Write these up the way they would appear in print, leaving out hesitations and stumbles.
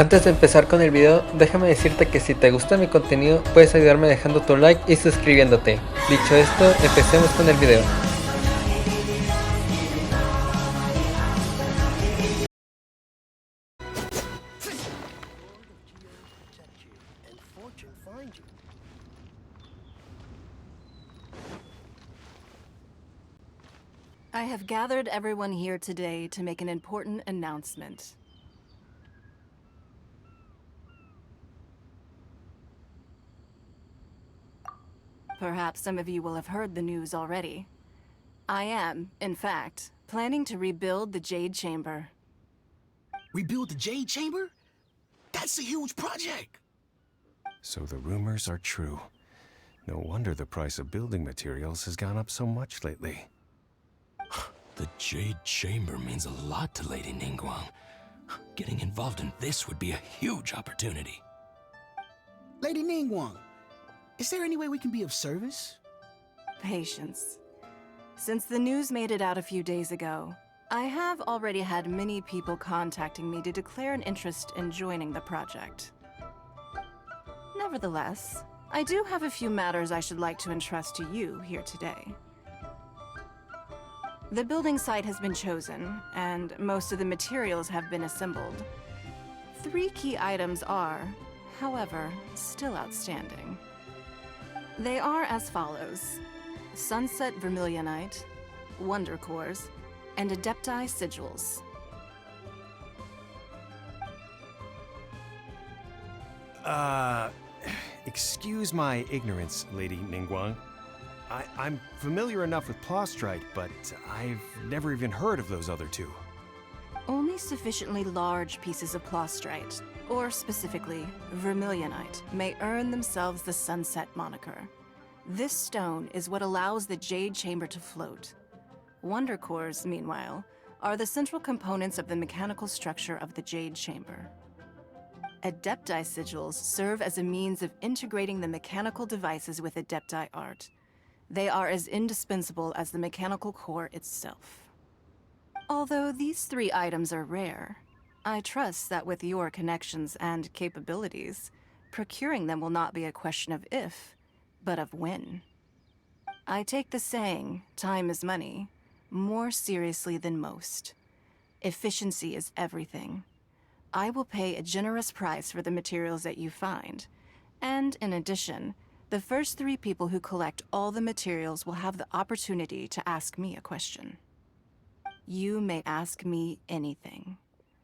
Antes de empezar con el video, déjame decirte que si te gusta mi contenido, puedes ayudarme dejando tu like y suscribiéndote. Dicho esto, empecemos con el video. I have gathered everyone here today to make an important announcement. Perhaps some of you will have heard the news already. I am, in fact, planning to rebuild the Jade Chamber. Rebuild the Jade Chamber? That's a huge project! So the rumors are true. No wonder the price of building materials has gone up so much lately. The Jade Chamber means a lot to Lady Ningguang. Getting involved in this would be a huge opportunity. Lady Ningguang, is there any way we can be of service? Patience. Since the news made it out a few days ago, I have already had many people contacting me to declare an interest in joining the project. Nevertheless, I do have a few matters I should like to entrust to you here today. The building site has been chosen, and most of the materials have been assembled. 3 key items are, however, still outstanding. They are as follows: Sunset Vermilionite, Wonder Cores, and Adepti Sigils. Excuse my ignorance, Lady Ningguang. I'm familiar enough with Plostrite, but I've never even heard of those other two. Only sufficiently large pieces of Plostrite, or specifically Vermilionite, may earn themselves the Sunset moniker. This stone is what allows the Jade Chamber to float. Wonder Cores, meanwhile, are the central components of the mechanical structure of the Jade Chamber. Adepti Sigils serve as a means of integrating the mechanical devices with Adepti art. They are as indispensable as the mechanical core itself. Although these 3 items are rare, I trust that with your connections and capabilities, procuring them will not be a question of if, but of when. I take the saying, time is money, more seriously than most. Efficiency is everything. I will pay a generous price for the materials that you find, and in addition, the first 3 people who collect all the materials will have the opportunity to ask me a question. You may ask me anything,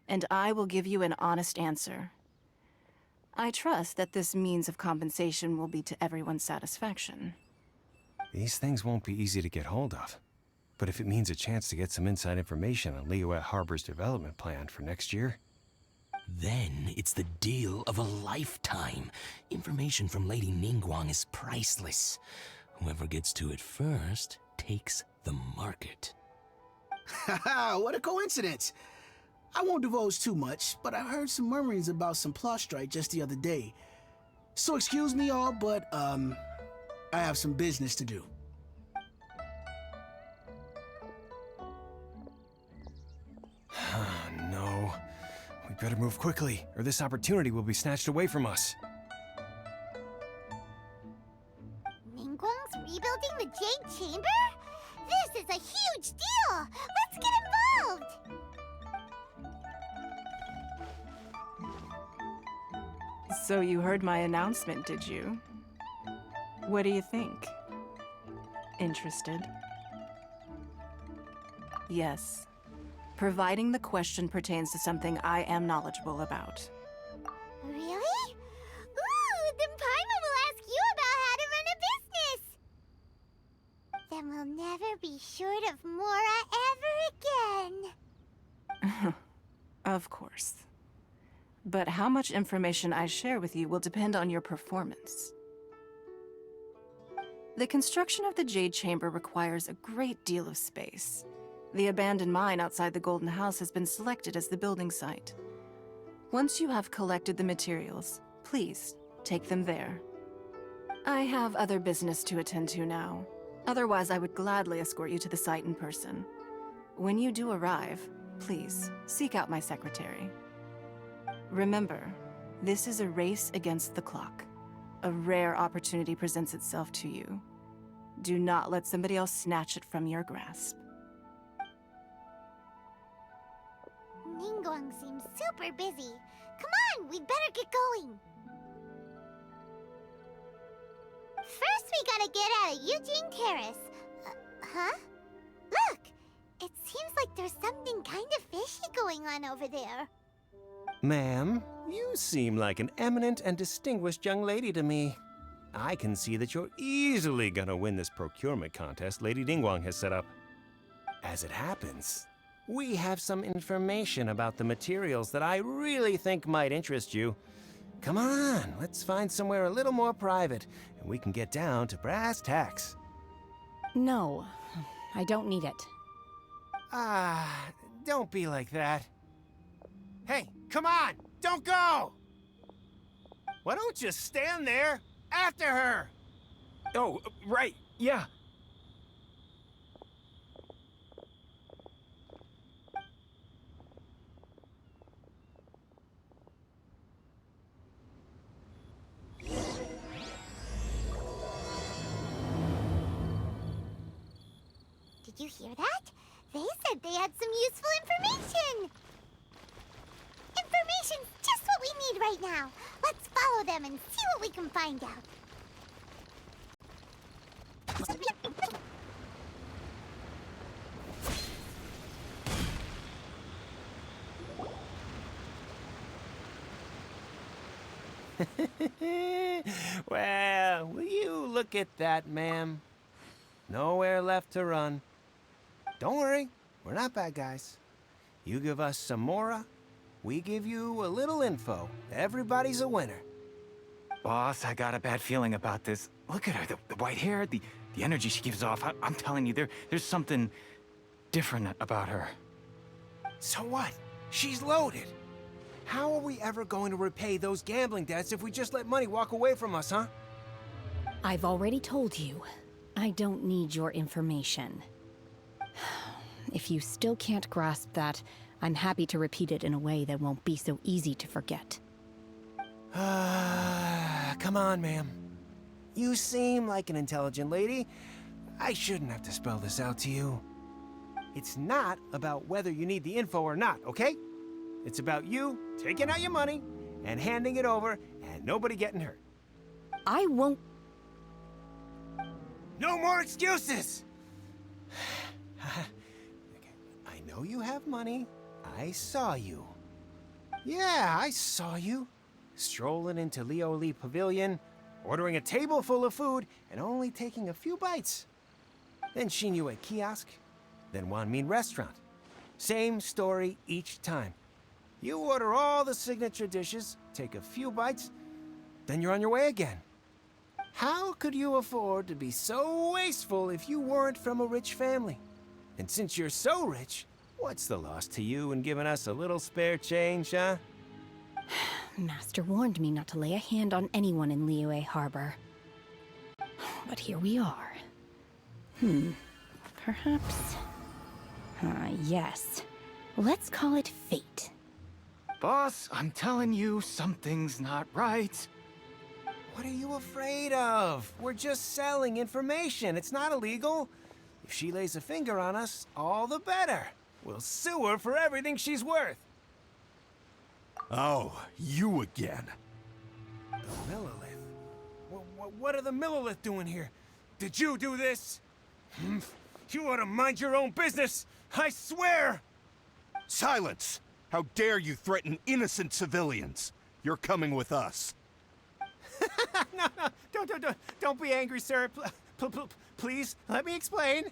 and I will give you an honest answer. I trust that this means of compensation will be to everyone's satisfaction. These things won't be easy to get hold of. But if it means a chance to get some inside information on Liyue Harbor's development plan for next year... Then it's the deal of a lifetime. Information from Lady Ningguang is priceless. Whoever gets to it first takes the market. Haha, what a coincidence! I won't divulge too much, but I heard some murmurings about some Plostrite just the other day. So excuse me all, but, I have some business to do. No. We better move quickly, or this opportunity will be snatched away from us. Ningguang's rebuilding the Jade Chamber? This is a huge deal! Let's get involved! So you heard my announcement, did you? What do you think? Interested? Yes. Providing the question pertains to something I am knowledgeable about. Really? Ooh, then Paimon will ask you about how to run a business! Then we'll never be short of Mora ever again. Of course. But how much information I share with you will depend on your performance. The construction of the Jade Chamber requires a great deal of space. The abandoned mine outside the Golden House has been selected as the building site. Once you have collected the materials, please take them there. I have other business to attend to now. Otherwise, I would gladly escort you to the site in person. When you do arrive, please seek out my secretary. Remember, this is a race against the clock. A rare opportunity presents itself to you. Do not let somebody else snatch it from your grasp. Ningguang seems super busy. Come on, we'd better get going. First, we gotta get out of Eugene Terrace. Huh? Look! It seems like there's something kind of fishy going on over there. Ma'am, you seem like an eminent and distinguished young lady to me. I can see that you're easily gonna win this procurement contest Lady Ningguang has set up. As it happens, we have some information about the materials that I really think might interest you. Come on, let's find somewhere a little more private, and we can get down to brass tacks. No, I don't need it. Don't be like that. Hey, come on, don't go! Why don't you stand there after her? Oh, right, yeah. Did you hear that? They said they had some useful information! Information's just what we need right now. Let's follow them and see what we can find out. Well, will you look at that, ma'am? Nowhere left to run. Don't worry, we're not bad guys. You give us some mora, we give you a little info. Everybody's a winner. Boss, I got a bad feeling about this. Look at her, the white hair, the energy she gives off. I'm telling you, there's something different about her. So what? She's loaded. How are we ever going to repay those gambling debts if we just let money walk away from us, huh? I've already told you, I don't need your information. If you still can't grasp that, I'm happy to repeat it in a way that won't be so easy to forget. Come on, ma'am. You seem like an intelligent lady. I shouldn't have to spell this out to you. It's not about whether you need the info or not, okay? It's about you taking out your money and handing it over and nobody getting hurt. I won't. No more excuses! Okay, I know you have money. I saw you. Yeah, I saw you. Strolling into Leo Lee Pavilion, ordering a table full of food, and only taking a few bites. Then Shenhe kiosk, then Wanmin restaurant. Same story each time. You order all the signature dishes, take a few bites, then you're on your way again. How could you afford to be so wasteful if you weren't from a rich family? And since you're so rich, what's the loss to you in giving us a little spare change, huh? Master warned me not to lay a hand on anyone in Liyue Harbor. But here we are. Perhaps... yes. Let's call it fate. Boss, I'm telling you, something's not right. What are you afraid of? We're just selling information. It's not illegal. If she lays a finger on us, all the better. We'll sue her for everything she's worth. Oh, you again. The Millilith? What are the Millilith doing here? Did you do this? You ought to mind your own business, I swear! Silence! How dare you threaten innocent civilians? You're coming with us. No, don't be angry, sir. Please, let me explain.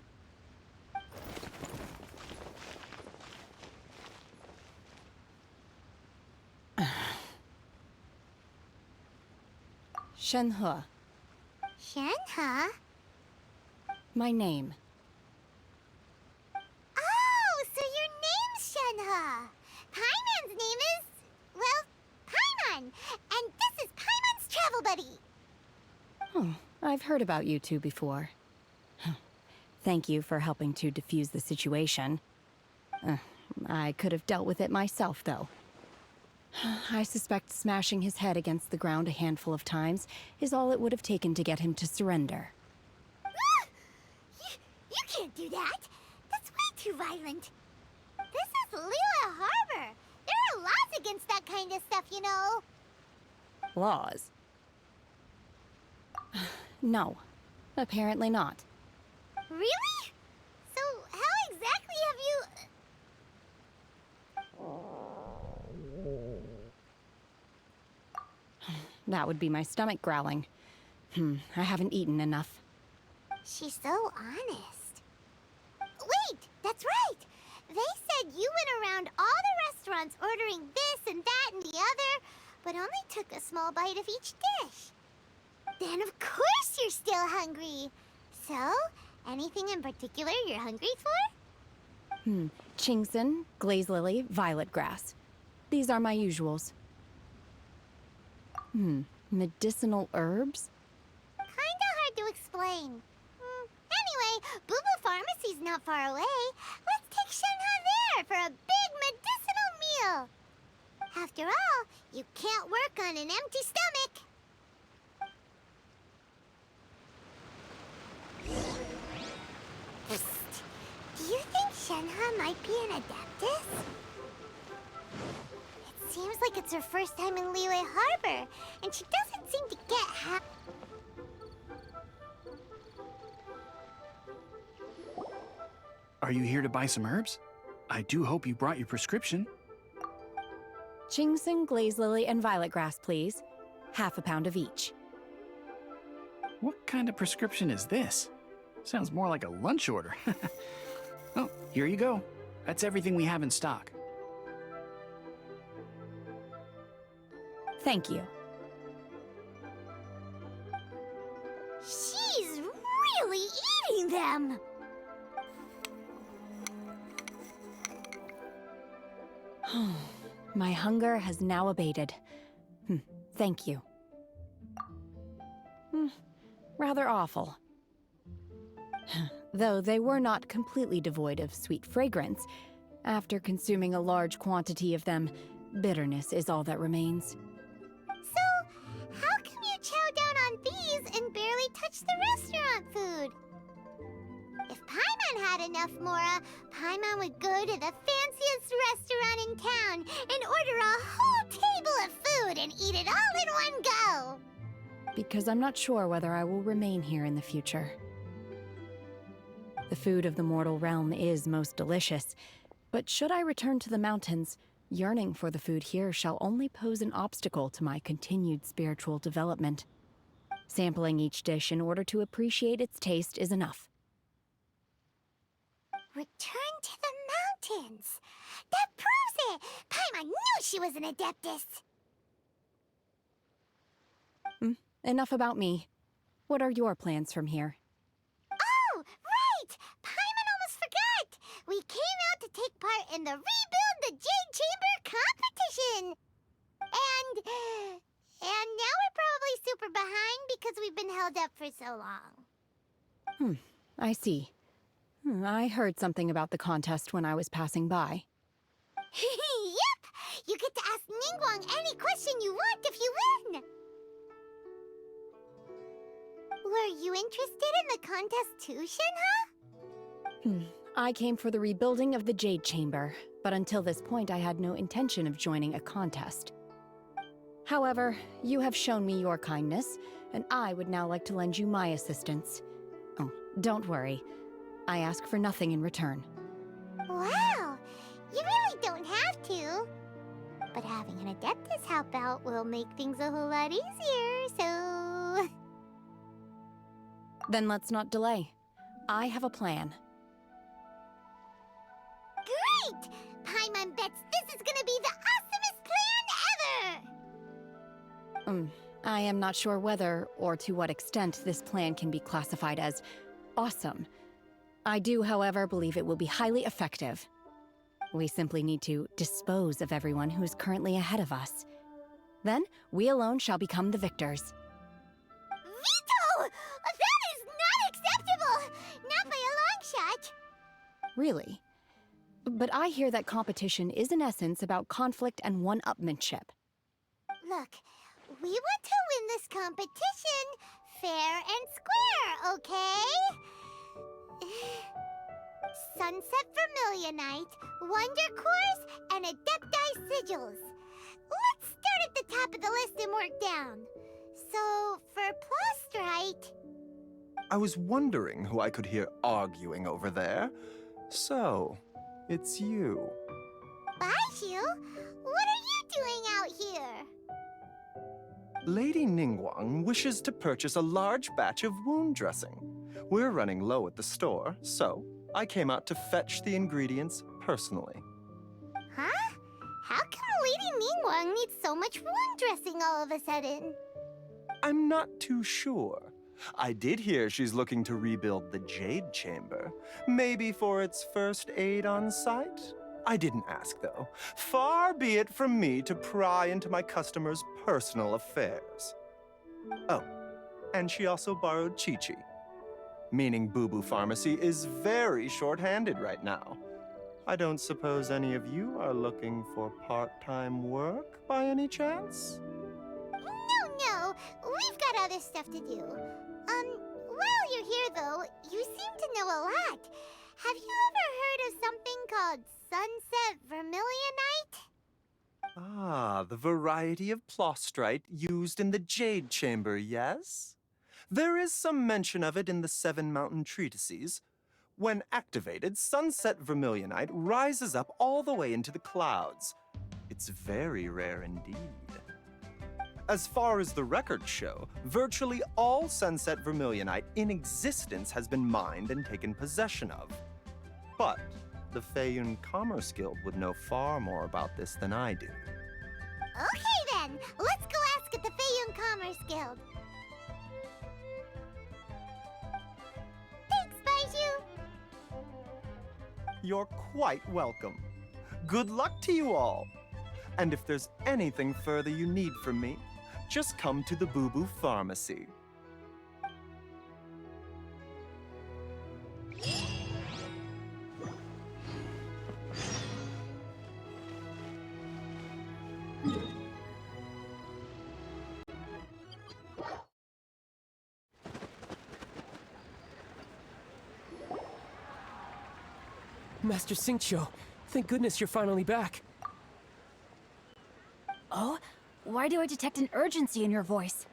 Shenhe, Shenhe? my name. Oh, so your name's Shenhe. Paimon's name is, well, Paimon. And this is Paimon's travel buddy. I've heard about you two before. Thank you for helping to defuse the situation. I could have dealt with it myself, though. I suspect smashing his head against the ground a handful of times is all it would have taken to get him to surrender. You can't do that. That's way too violent. This is Lila Harbor. There are laws against that kind of stuff, you know. Laws? No, apparently not. Really? So how exactly have you... That would be my stomach growling. I haven't eaten enough. She's so honest. Wait, that's right. They said you went around all the restaurants ordering this and that and the other, but only took a small bite of each dish. Then of course you're still hungry. So, anything in particular you're hungry for? Chingson, glaze lily, violet grass. These are my usuals. Medicinal herbs? Kinda hard to explain. Anyway, Booba Pharmacy's not far away. Let's take Shenhe there for a big medicinal meal. After all, you can't work on an empty stomach. Psst. Do you think Shenhe might be an adeptus? It seems like it's her first time in Liyue Harbor, and she doesn't seem to get how... Are you here to buy some herbs? I do hope you brought your prescription. Chingson, glaze lily, and violet grass, please. Half a pound of each. What kind of prescription is this? Sounds more like a lunch order. Oh, here you go. That's everything we have in stock. Thank you. She's really eating them! My hunger has now abated. Thank you. Rather awful. Though they were not completely devoid of sweet fragrance, after consuming a large quantity of them, bitterness is all that remains. So, how can you chow down on these and barely touch the restaurant food? If Paimon had enough Mora, Paimon would go to the fanciest restaurant in town and order a whole table of food and eat it all in one go! Because I'm not sure whether I will remain here in the future. The food of the mortal realm is most delicious, but should I return to the mountains, yearning for the food here shall only pose an obstacle to my continued spiritual development. Sampling each dish in order to appreciate its taste is enough. Return to the mountains! That proves it! Paimon knew she was an adeptus! Enough about me. What are your plans from here? Oh, right! Paimon almost forgot! We came out to take part in the Rebuild the Jade Chamber competition! And now we're probably super behind because we've been held up for so long. I see. I heard something about the contest when I was passing by. Yep! You get to ask Ningguang any question you want if you win! Were you interested in the contest too, Shenhe? I came for the rebuilding of the Jade Chamber, but until this point I had no intention of joining a contest. However, you have shown me your kindness, and I would now like to lend you my assistance. Oh, don't worry. I ask for nothing in return. Wow! You really don't have to. But having an Adeptus help out will make things a whole lot easier, so... Then let's not delay. I have a plan. Great! Paimon bets this is gonna be the awesomest plan ever! I am not sure whether or to what extent this plan can be classified as awesome. I do, however, believe it will be highly effective. We simply need to dispose of everyone who is currently ahead of us. Then, we alone shall become the victors. Veto! That is not acceptable! Not by a long shot! Really? But I hear that competition is in essence about conflict and one-upmanship. Look, we want to win this competition fair and square, okay? Sunset Vermilionite, Wonder Cores, and Adepti Sigils. Let's start at the top of the list and work down. So, for Plastrite... I was wondering who I could hear arguing over there. So, it's you. Baiju? What are you doing out here? Lady Ningguang wishes to purchase a large batch of wound dressing. We're running low at the store, so I came out to fetch the ingredients personally. Huh? How come Lady Ningguang needs so much wound dressing all of a sudden? I'm not too sure. I did hear she's looking to rebuild the Jade Chamber. Maybe for its first aid on site? I didn't ask, though. Far be it from me to pry into my customers' personal affairs. Oh, and she also borrowed Chi-Chi. Meaning Boo Boo Pharmacy is very short-handed right now. I don't suppose any of you are looking for part-time work by any chance? No, we've got other stuff to do. While you're here though, you seem to know a lot. Have you ever heard of something called Sunset Vermilionite? Ah, the variety of plostrite used in the Jade Chamber, yes? There is some mention of it in the Seven Mountain Treatises. When activated, Sunset Vermilionite rises up all the way into the clouds. It's very rare indeed. As far as the records show, virtually all Sunset Vermilionite in existence has been mined and taken possession of. But the Feiyun Commerce Guild would know far more about this than I do. Okay then, let's go ask at the Feiyun Commerce Guild. Thanks, Baiju. You're quite welcome. Good luck to you all. And if there's anything further you need from me, just come to the Boo Boo Pharmacy. Master Xingqiu, thank goodness you're finally back. Oh? Why do I detect an urgency in your voice?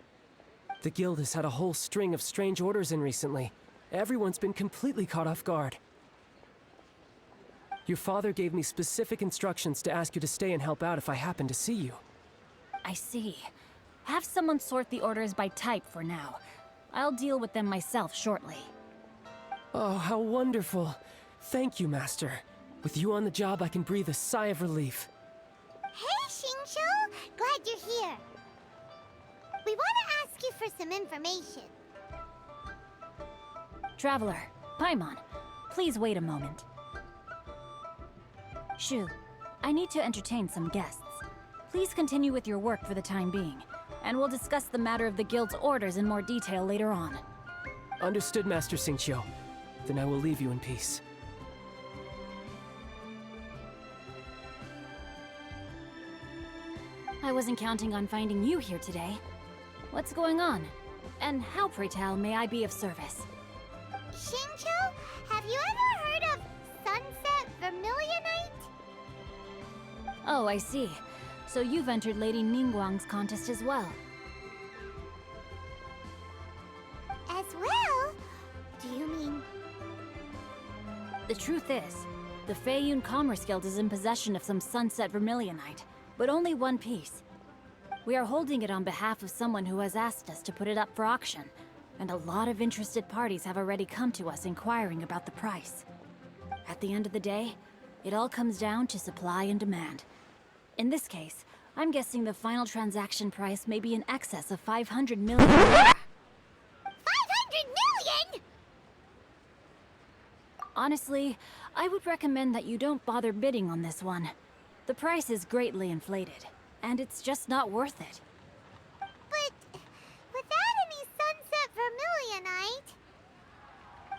The guild has had a whole string of strange orders in recently. Everyone's been completely caught off guard. Your father gave me specific instructions to ask you to stay and help out if I happen to see you. I see. Have someone sort the orders by type for now. I'll deal with them myself shortly. Oh, how wonderful. Thank you, Master. With you on the job, I can breathe a sigh of relief. Hey, Xingqiu! Glad you're here. We want to ask you for some information. Traveler, Paimon, please wait a moment. Shu, I need to entertain some guests. Please continue with your work for the time being, and we'll discuss the matter of the guild's orders in more detail later on. Understood, Master Xingqiu. Then I will leave you in peace. I wasn't counting on finding you here today. What's going on? And how, pray tell, may I be of service? Xingqiu, have you ever heard of Sunset Vermilionite? Oh, I see. So you've entered Lady Ningguang's contest as well. As well? Do you mean... The truth is, the Feiyun Commerce Guild is in possession of some Sunset Vermilionite, but only one piece. We are holding it on behalf of someone who has asked us to put it up for auction, and a lot of interested parties have already come to us inquiring about the price. At the end of the day, it all comes down to supply and demand. In this case, I'm guessing the final transaction price may be in excess of 500 million. 500 million?! Honestly, I would recommend that you don't bother bidding on this one. The price is greatly inflated, and it's just not worth it. But without any Sunset Vermilionite...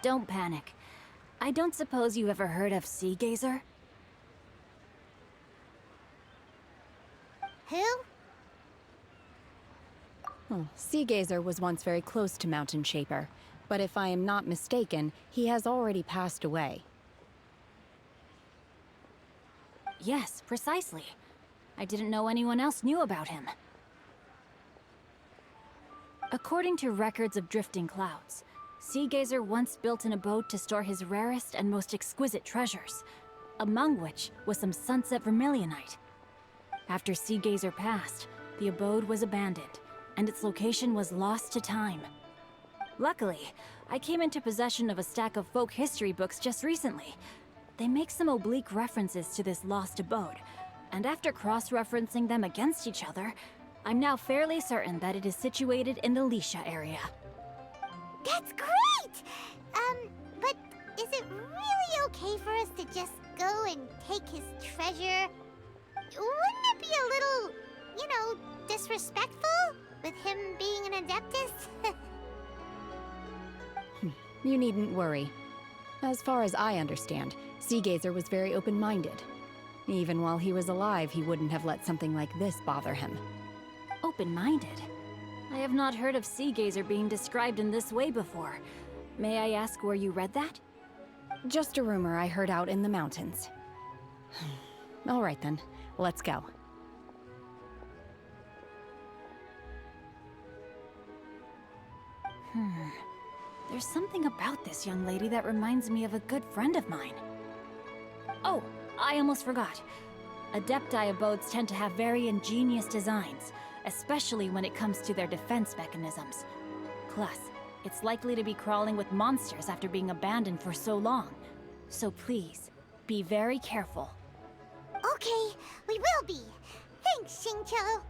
Don't panic. I don't suppose you ever heard of Sea Gazer? Who? Sea Gazer was once very close to Mountain Shaper, but if I am not mistaken, he has already passed away. Yes, precisely. I didn't know anyone else knew about him. According to records of drifting clouds, Sea Gazer once built an abode to store his rarest and most exquisite treasures, among which was some sunset vermilionite. After Sea Gazer passed, the abode was abandoned, and its location was lost to time. Luckily, I came into possession of a stack of folk history books just recently. They make some oblique references to this lost abode, and after cross-referencing them against each other, I'm now fairly certain that it is situated in the Lisha area. That's great! But is it really okay for us to just go and take his treasure? Wouldn't it be a little, you know, disrespectful with him being an Adeptus? You needn't worry. As far as I understand, Sea Gazer was very open-minded. Even while he was alive, he wouldn't have let something like this bother him. Open-minded? I have not heard of Sea Gazer being described in this way before. May I ask where you read that? Just a rumor I heard out in the mountains. All right then, let's go. There's something about this young lady that reminds me of a good friend of mine. Oh, I almost forgot. Adepti abodes tend to have very ingenious designs, especially when it comes to their defense mechanisms. Plus, it's likely to be crawling with monsters after being abandoned for so long. So please, be very careful. Okay, we will be. Thanks, Xingqiu.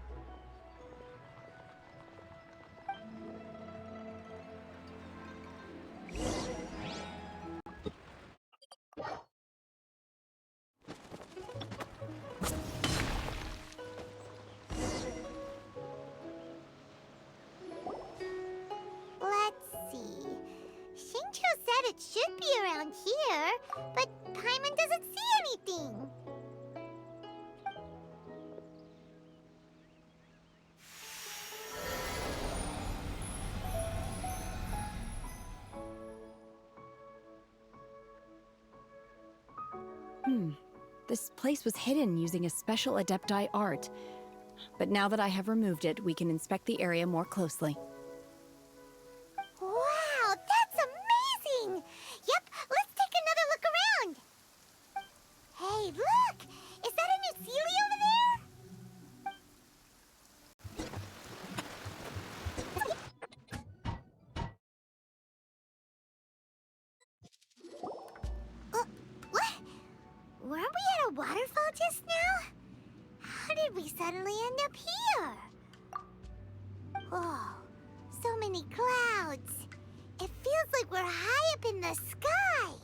Let's see. Xingqiu said it should be around here, but Paimon doesn't see anything. This place was hidden using a special Adepti art. But now that I have removed it, we can inspect the area more closely. Wow, that's amazing! Yep, let's take another look around. Hey, look! Is that a new Sealy over there? What? Weren't we at a waterfall just now? How did we suddenly end up here? Oh, so many clouds. It feels like we're high up in the sky.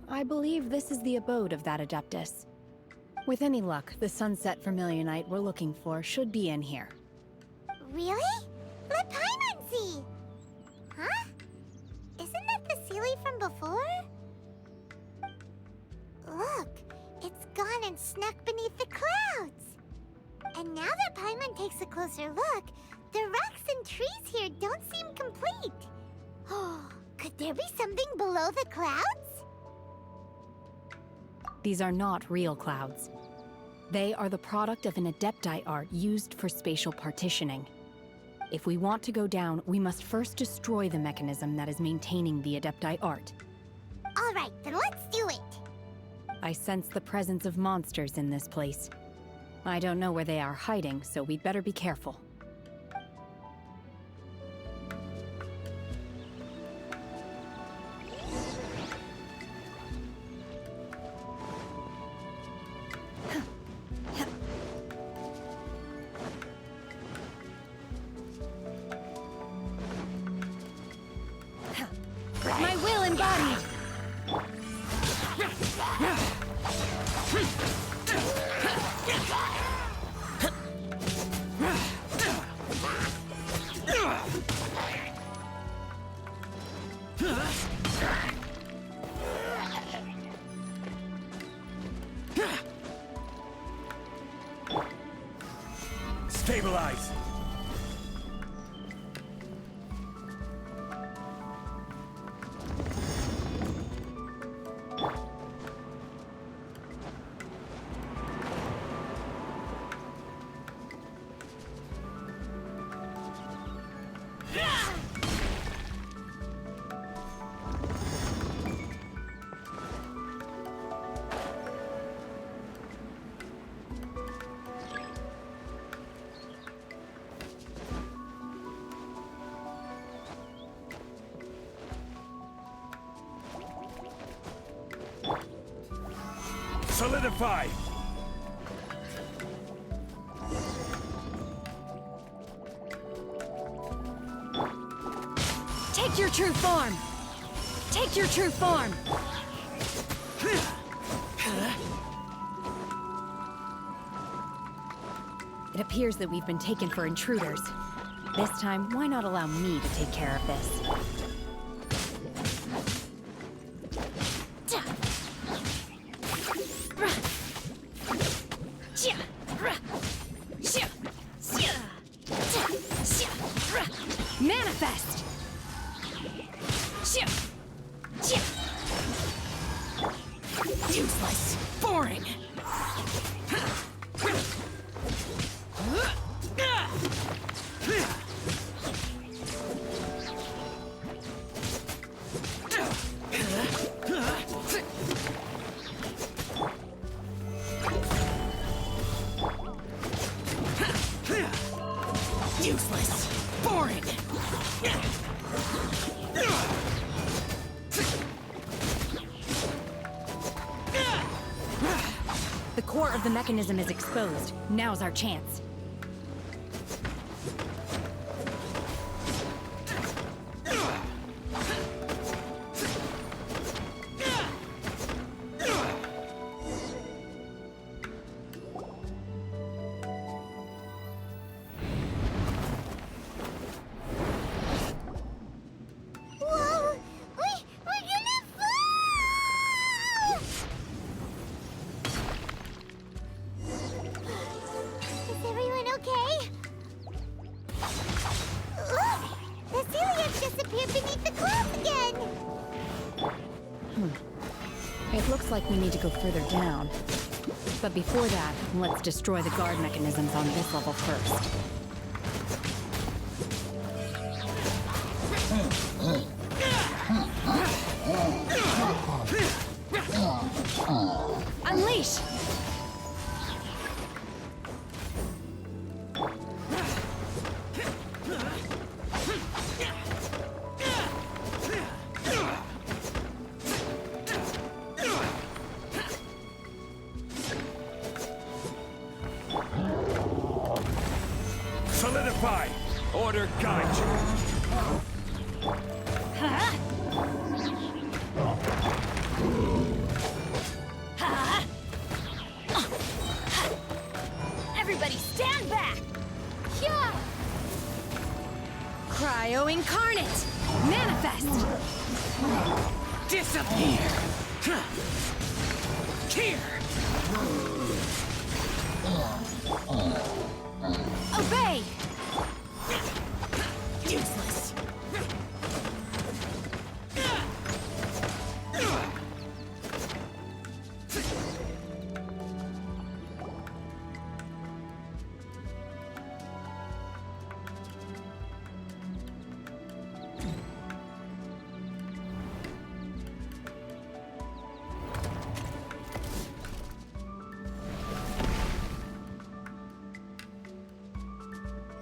I believe this is the abode of that Adeptus. With any luck, the sunset vermilionite we're looking for should be in here. Really? Let Paimon see. Huh? Isn't that the Sealy from before? Look, it's gone and snuck beneath the clouds. And now that Paimon takes a closer look, the rocks and trees here don't seem complete. Oh, could there be something below the clouds? These are not real clouds. They are the product of an Adepti art used for spatial partitioning. If we want to go down, we must first destroy the mechanism that is maintaining the Adepti art. All right, then let's do it. I sense the presence of monsters in this place. I don't know where they are hiding, so we'd better be careful. My will embodied! guys! Solidify! Take your true form! Take your true form! It appears that we've been taken for intruders. This time, why not allow me to take care of this? Manifest! Useless! Boring! Useless! Boring! The core of the mechanism is exposed. Now's our chance. Whoa! We're gonna fall! Is everyone okay? Look! The celiacs disappeared beneath the clouds again! It looks like we need to go further down. But before that, let's destroy the guard mechanisms on this level first. Unleash! Solidify! Order guide you! Huh? Huh? Everybody stand back! Yeah! Cryo incarnate! Manifest! Disappear! Here! Obey! Useless!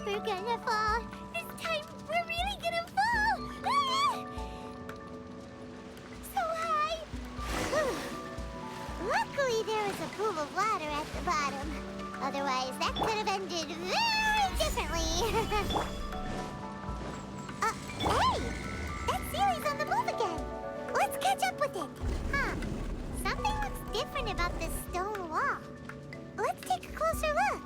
We're gonna fall. This time, we're really gonna fall. Ah! So high. Luckily, there was a pool of water at the bottom. Otherwise, that could have ended very differently. Hey! That Sealy's on the move again. Let's catch up with it. Huh. Something looks different about this stone wall. Let's take a closer look.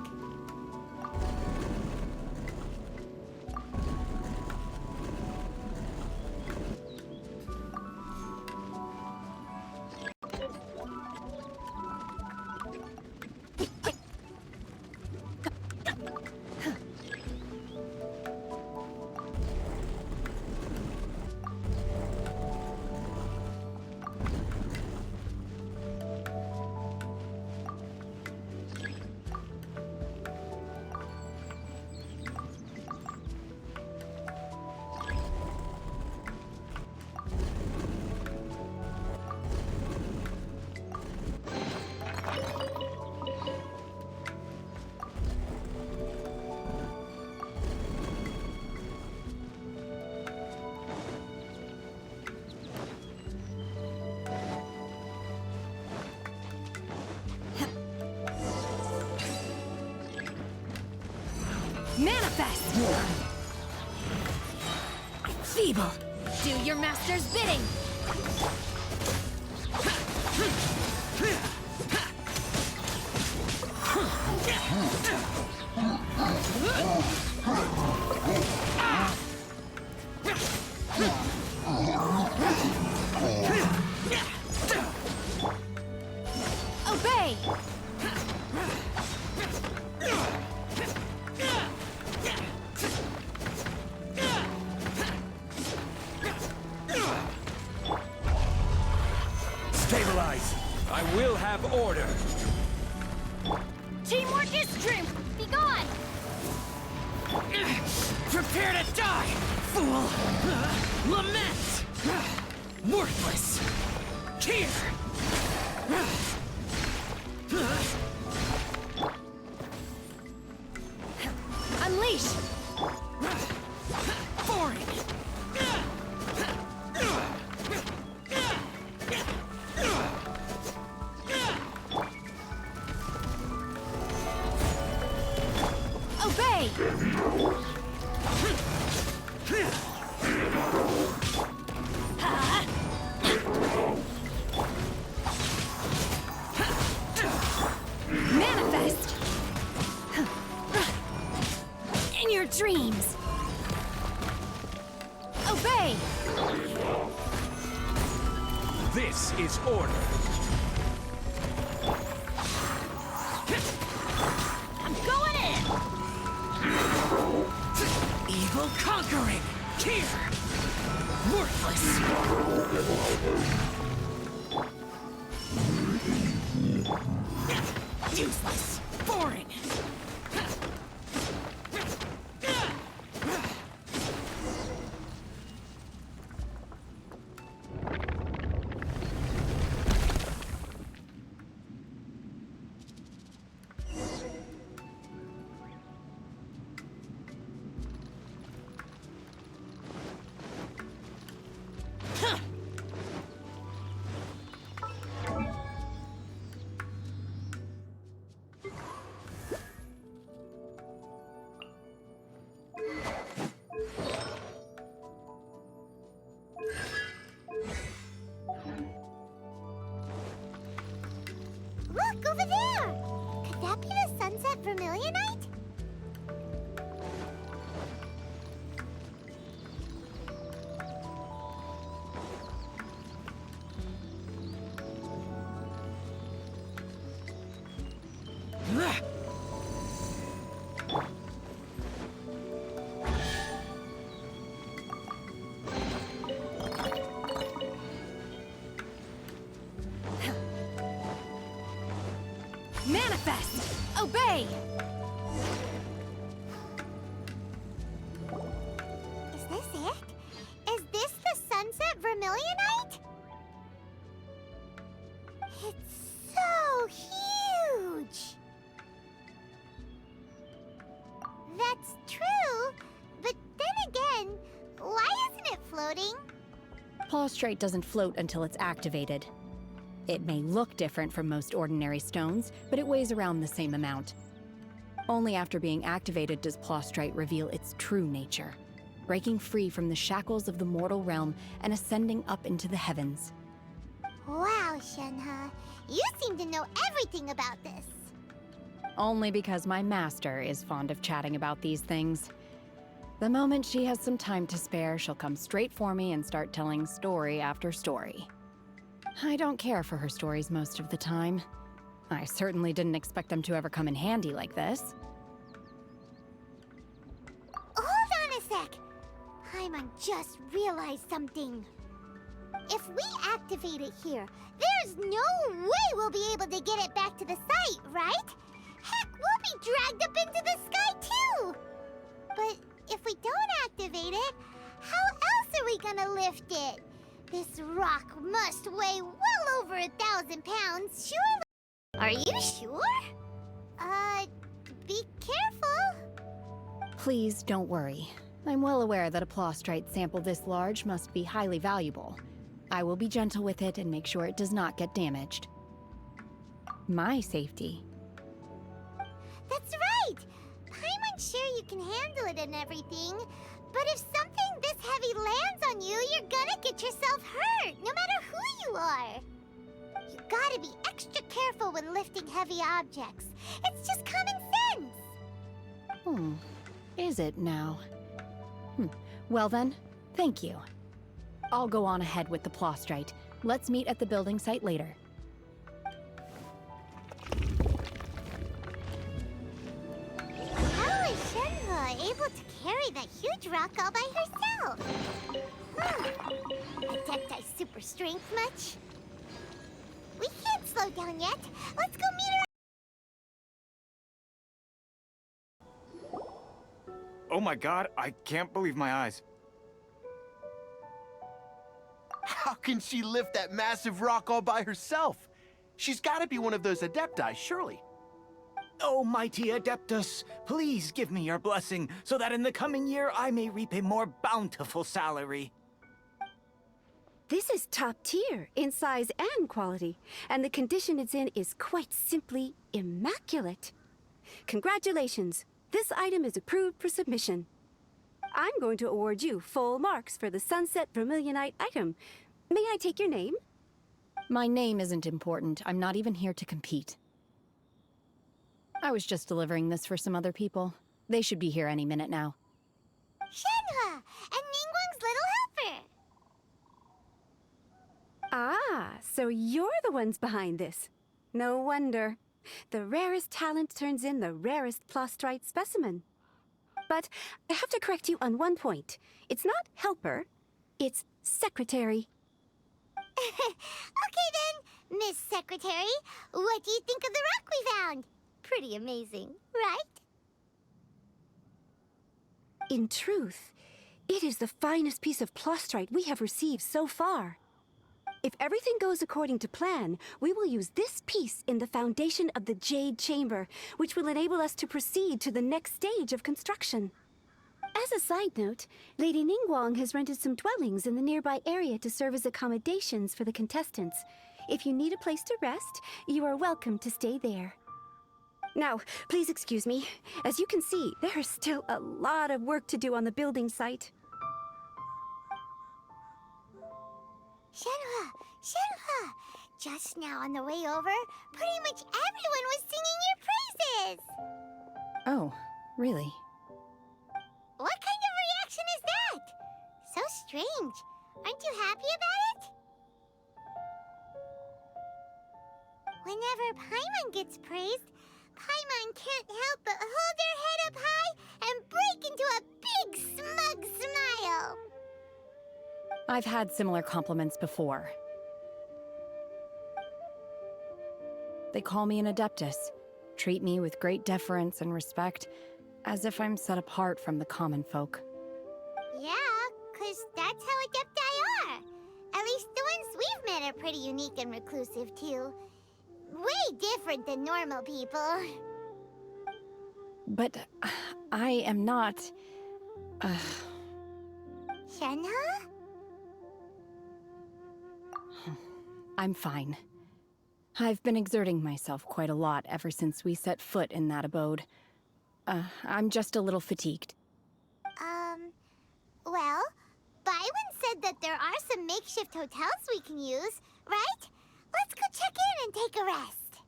Manifest! Feeble! Do your master's bidding! Obey! Stabilize! I will have order! Teamwork is strength! Be gone! Prepare to die, fool! Lament! Worthless! Here! Unleash! Foreign! Obey! Manifest! In your dreams! Obey! This is order! I'm going in! Evil conquering! Here! Worthless! Useless! Foreign! Look, over there! Could that be the sunset vermilionite? Manifest! Obey! Is this it? Is this the sunset vermilionite? It's so huge! That's true, but then again, why isn't it floating? Plaustrite doesn't float until it's activated. It may look different from most ordinary stones, but it weighs around the same amount. Only after being activated does Plaustrite reveal its true nature, breaking free from the shackles of the mortal realm and ascending up into the heavens. Wow, Shenhe, you seem to know everything about this. Only because my master is fond of chatting about these things. The moment she has some time to spare, she'll come straight for me and start telling story after story. I don't care for her stories most of the time. I certainly didn't expect them to ever come in handy like this. Hold on a sec. Paimon just realized something. If we activate it here, there's no way we'll be able to get it back to the site, right? Heck, we'll be dragged up into the sky too! But if we don't activate it, how else are we gonna lift it? This rock must weigh well over 1,000 pounds, surely. Are you sure? Be careful. Please don't worry. I'm well aware that a plaustrite sample this large must be highly valuable. I will be gentle with it and make sure it does not get damaged. My safety. That's right! Paimon's sure you can handle it and everything. But if something this heavy lands on you, you're gonna get yourself hurt, no matter who you are. You gotta be extra careful when lifting heavy objects. It's just common sense. Is it now? Well then, thank you. I'll go on ahead with the Plostrite. Let's meet at the building site later. How is Shenhe able to carry that huge rock all by herself? Adepti super strength much? We can't slow down yet. Let's go meet her. Oh my god, I can't believe my eyes. How can she lift that massive rock all by herself? She's gotta be one of those Adepti, surely. Oh, mighty Adeptus, please give me your blessing, so that in the coming year I may reap a more bountiful salary. This is top tier in size and quality, and the condition it's in is quite simply immaculate. Congratulations, this item is approved for submission. I'm going to award you full marks for the Sunset Vermilionite item. May I take your name? My name isn't important. I'm not even here to compete. I was just delivering this for some other people. They should be here any minute now. Shenhe and Ningguang's little helper. Ah, so you're the ones behind this. No wonder. The rarest talent turns in the rarest Plostrite specimen. But I have to correct you on one point. It's not helper, it's secretary. Okay then, Miss Secretary, what do you think of the rock we found? Pretty amazing, right? In truth, it is the finest piece of Plostrite we have received so far. If everything goes according to plan, we will use this piece in the foundation of the Jade Chamber, which will enable us to proceed to the next stage of construction. As a side note, Lady Ningguang has rented some dwellings in the nearby area to serve as accommodations for the contestants. If you need a place to rest, you are welcome to stay there. Now, please excuse me. As you can see, there is still a lot of work to do on the building site. Shenhe! Shenhe! Just now on the way over, pretty much everyone was singing your praises! Oh, really? What kind of reaction is that? So strange. Aren't you happy about it? Whenever Paimon gets praised, Paimon can't help but hold their head up high and break into a big smug smile. I've had similar compliments before. They call me an Adeptus, treat me with great deference and respect, as if I'm set apart from the common folk. Yeah, 'cause that's how Adepti are. At least the ones we've met are pretty unique and reclusive, too. Way different than normal people. But I am not... Shenhe? I'm fine. I've been exerting myself quite a lot ever since we set foot in that abode. I'm just a little fatigued. Well, Byron said that there are some makeshift hotels we can use, right? Let's go check in and take a rest.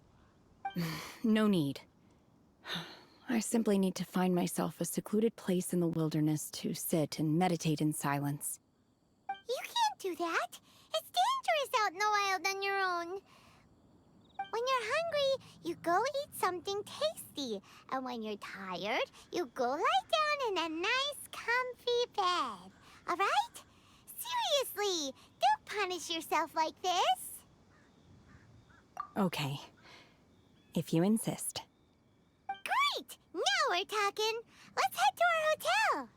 No need. I simply need to find myself a secluded place in the wilderness to sit and meditate in silence. You can't do that. It's dangerous out in the wild on your own. When you're hungry, you go eat something tasty. And when you're tired, you go lie down in a nice, comfy bed. All right? Seriously, don't punish yourself like this. Okay. If you insist. Great! Now we're talking. Let's head to our hotel.